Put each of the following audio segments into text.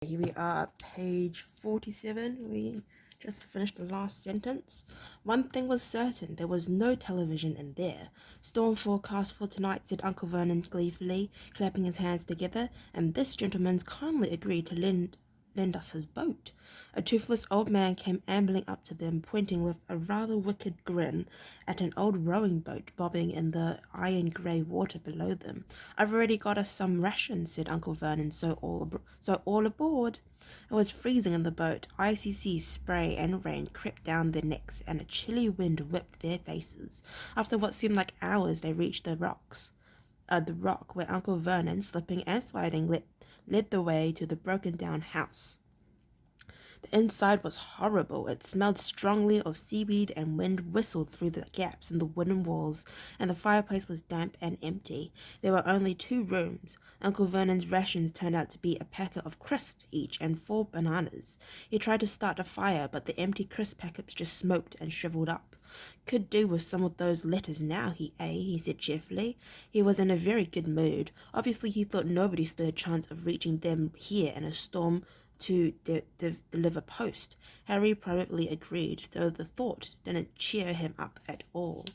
Here we are at page 47. We just finished the last sentence. One thing was certain, there was no television in there. Storm forecast for tonight, said Uncle Vernon gleefully, clapping his hands together, and this gentleman's kindly agreed to lend us his boat. A toothless old man came ambling up to them, pointing with a rather wicked grin at an old rowing boat bobbing in the iron-grey water below them. "I've already got us some rations," said Uncle Vernon, so all aboard. It was freezing in the boat. Icy sea spray and rain crept down their necks, and a chilly wind whipped their faces. After what seemed like hours, they reached the rock where Uncle Vernon, slipping and sliding, led the way to the broken-down house. The inside was horrible. It smelled strongly of seaweed, and wind whistled through the gaps in the wooden walls, and the fireplace was damp and empty. There were only 2 rooms. Uncle Vernon's rations turned out to be a packet of crisps each and 4 bananas. He tried to start a fire, but the empty crisp packets just smoked and shriveled up. "Could do with some of those letters now, he said cheerfully. He was in a very good mood. Obviously he thought nobody stood a chance of reaching them here in a storm to deliver post. Harry privately agreed, though the thought didn't cheer him up at all.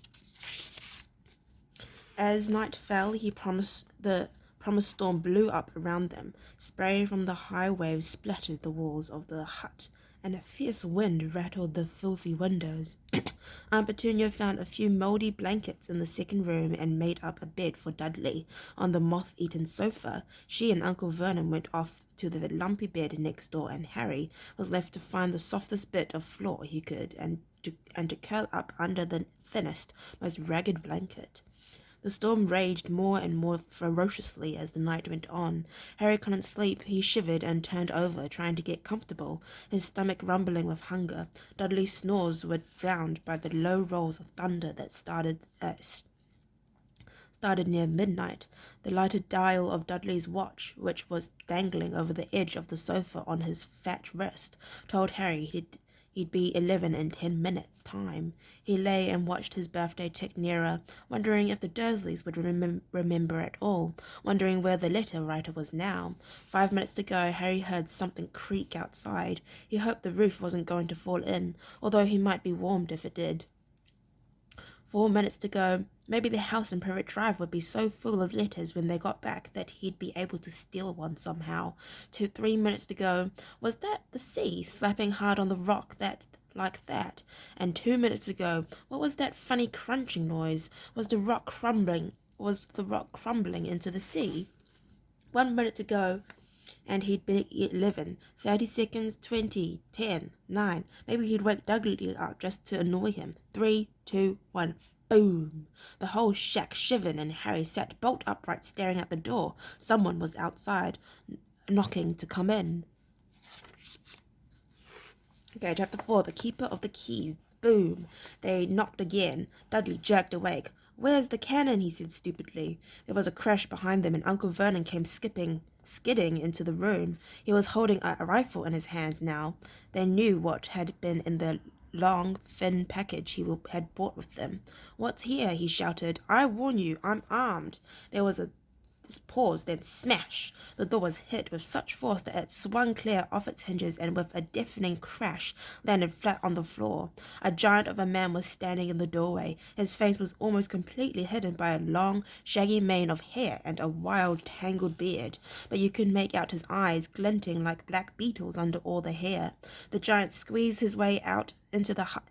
As night fell, the promised storm blew up around them. Spray from the high waves splattered the walls of the hut, and a fierce wind rattled the filthy windows. Aunt Petunia found a few mouldy blankets in the second room and made up a bed for Dudley on the moth-eaten sofa. She and Uncle Vernon went off to the lumpy bed next door, and Harry was left to find the softest bit of floor he could and to curl up under the thinnest, most ragged blanket. The storm raged more and more ferociously as the night went on. Harry couldn't sleep. He shivered and turned over, trying to get comfortable, his stomach rumbling with hunger. Dudley's snores were drowned by the low rolls of thunder that started near midnight. The lighted dial of Dudley's watch, which was dangling over the edge of the sofa on his fat wrist, told Harry he'd be 11 in 10 minutes' time. He lay and watched his birthday tick nearer, wondering if the Dursleys would remember at all, wondering where the letter writer was now. 5 minutes to go, Harry heard something creak outside. He hoped the roof wasn't going to fall in, although he might be warmed if it did. 4 minutes to go. Maybe the house in Privet Drive would be so full of letters when they got back that he'd be able to steal one somehow. 3 minutes to go. Was that the sea slapping hard on the rock like that? And 2 minutes to go. What was that funny crunching noise? Was the rock crumbling into the sea? 1 minute to go. And he'd been 11, 30 seconds, 20, 10, 9. Maybe he'd wake Dudley up just to annoy him. 3, 2, 1. Boom! The whole shack shivered, and Harry sat bolt upright staring at the door. Someone was outside, knocking to come in. Okay, chapter 4, The Keeper of the Keys. Boom! They knocked again. Dudley jerked awake. "Where's the cannon?" he said stupidly. There was a crash behind them, and Uncle Vernon came skidding into the room. He was holding a rifle in his hands now. They knew what had been in the long, thin package he had brought with them. "What's here?" he shouted. "I warn you, I'm armed." There was this pause, then smash! The door was hit with such force that it swung clear off its hinges and with a deafening crash landed flat on the floor. A giant of a man was standing in the doorway. His face was almost completely hidden by a long, shaggy mane of hair and a wild, tangled beard, but you could make out his eyes glinting like black beetles under all the hair. The giant squeezed his way into the hut,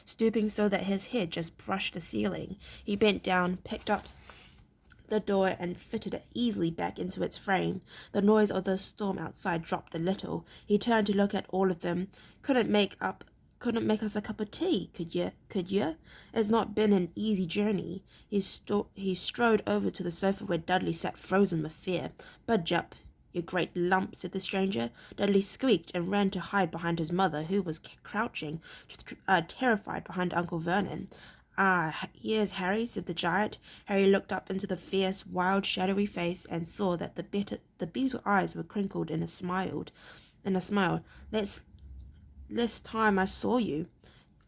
stooping so that his head just brushed the ceiling. He bent down, picked up the door and fitted it easily back into its frame. The noise of the storm outside dropped a little. He turned to look at all of them. Couldn't make us a cup of tea, could you? It's not been an easy journey." He strode over to the sofa where Dudley sat frozen with fear. "Budge up, you great lump," said the stranger. Dudley squeaked and ran to hide behind his mother, who was crouching, terrified behind Uncle Vernon. "Ah, here's Harry," said the giant. Harry looked up into the fierce, wild, shadowy face and saw that the beetle eyes were crinkled in a smile. "Last time I saw you,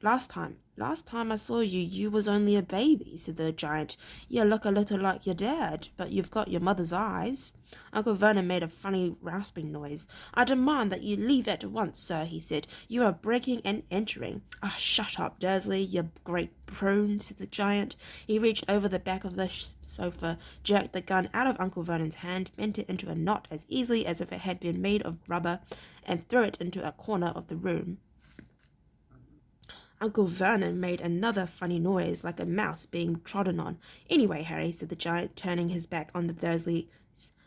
Last time I saw you, you was only a baby, said the giant. You look a little like your dad, but you've got your mother's eyes. Uncle Vernon made a funny rasping noise. I demand that you leave at once, sir, he said. You are breaking and entering. Ah, shut up, Dursley, you great prune, said the giant. He reached over the back of the sofa, jerked the gun out of Uncle Vernon's hand, bent it into a knot as easily as if it had been made of rubber, and threw it into a corner of the room. Uncle Vernon made another funny noise, like a mouse being trodden on. Anyway, Harry, said the giant, turning his back on the Dursleys,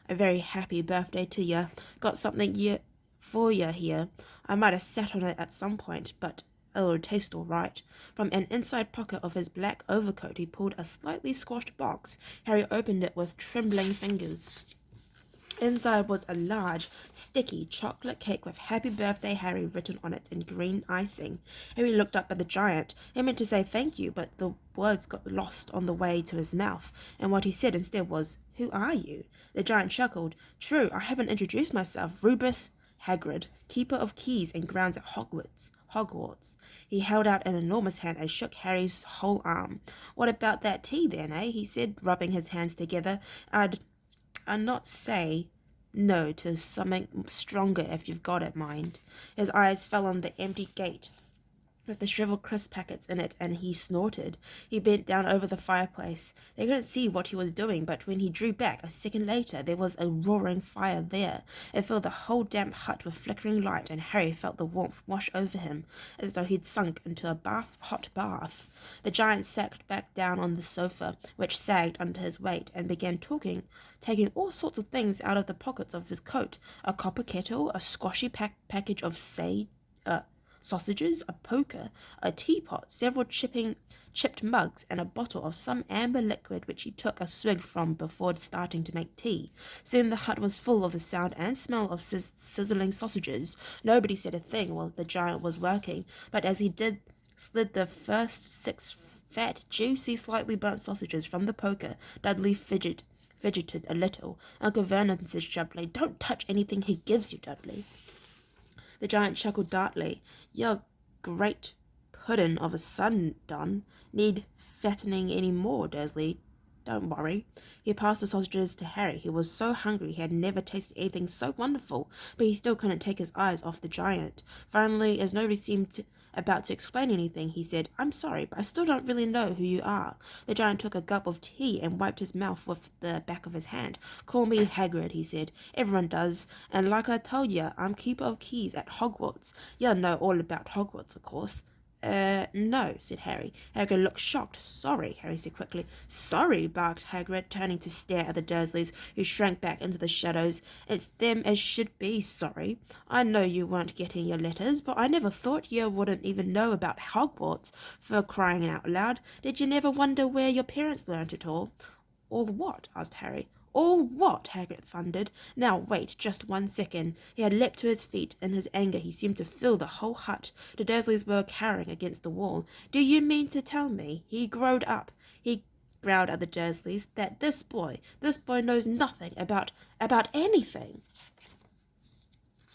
a very happy birthday to ya. Got something for ya here. I might have sat on it at some point, but it'll taste all right. From an inside pocket of his black overcoat he pulled a slightly squashed box. Harry opened it with trembling fingers. Inside was a large, sticky chocolate cake with Happy Birthday Harry written on it in green icing. Harry looked up at the giant. He meant to say thank you, but the words got lost on the way to his mouth, and what he said instead was, Who are you? The giant chuckled. True, I haven't introduced myself. Rubus Hagrid, keeper of keys and grounds at Hogwarts. He held out an enormous hand and shook Harry's whole arm. What about that tea then, eh? He said, rubbing his hands together. I'd not say no to something stronger if you've got it, mind. His eyes fell on the empty gate with the shriveled crisp packets in it, and he snorted. He bent down over the fireplace. They couldn't see what he was doing, but when he drew back a second later, there was a roaring fire there. It filled the whole damp hut with flickering light, and Harry felt the warmth wash over him, as though he'd sunk into a hot bath. The giant sat back down on the sofa, which sagged under his weight, and began talking, taking all sorts of things out of the pockets of his coat. A copper kettle, a squashy package of sausages, a poker, a teapot, several chipped mugs, and a bottle of some amber liquid which he took a swig from before starting to make tea. Soon the hut was full of the sound and smell of sizzling sausages. Nobody said a thing while the giant was working, but as he did, slid the first 6 fat, juicy, slightly burnt sausages from the poker. Dudley fidgeted a little. Uncle Vernon said sharply, Don't touch anything he gives you, Dudley. The giant chuckled darkly. Your great puddin' of a son, Don. Need fattening any more, Dursley. Don't worry. He passed the sausages to Harry. He was so hungry he had never tasted anything so wonderful, but he still couldn't take his eyes off the giant. Finally, as nobody seemed about to explain anything, he said, I'm sorry, but I still don't really know who you are. The giant took a gulp of tea and wiped his mouth with the back of his hand. Call me Hagrid, he said. Everyone does, and like I told you, I'm keeper of keys at Hogwarts. You'll know all about Hogwarts, of course. No, said Harry. Hagrid looked shocked. Sorry, Harry said quickly. Sorry, barked Hagrid, turning to stare at the Dursleys, who shrank back into the shadows. It's them as should be sorry. I know you weren't getting your letters, but I never thought you wouldn't even know about Hogwarts, for crying out loud. Did you never wonder where your parents learnt it all? All what? Asked Harry. All what? Hagrid thundered. Now wait just 1 second. He had leapt to his feet. In his anger he seemed to fill the whole hut. The Dursleys were cowering against the wall. Do you mean to tell me he growed up? He growled at the Dursleys. That this boy knows nothing about anything.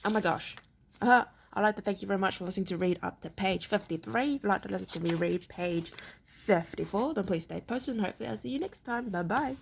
Oh my gosh. I'd like to thank you very much for listening to read up to page 53. If you'd like to listen to me read page 54, then please stay posted and hopefully I'll see you next time. Bye bye.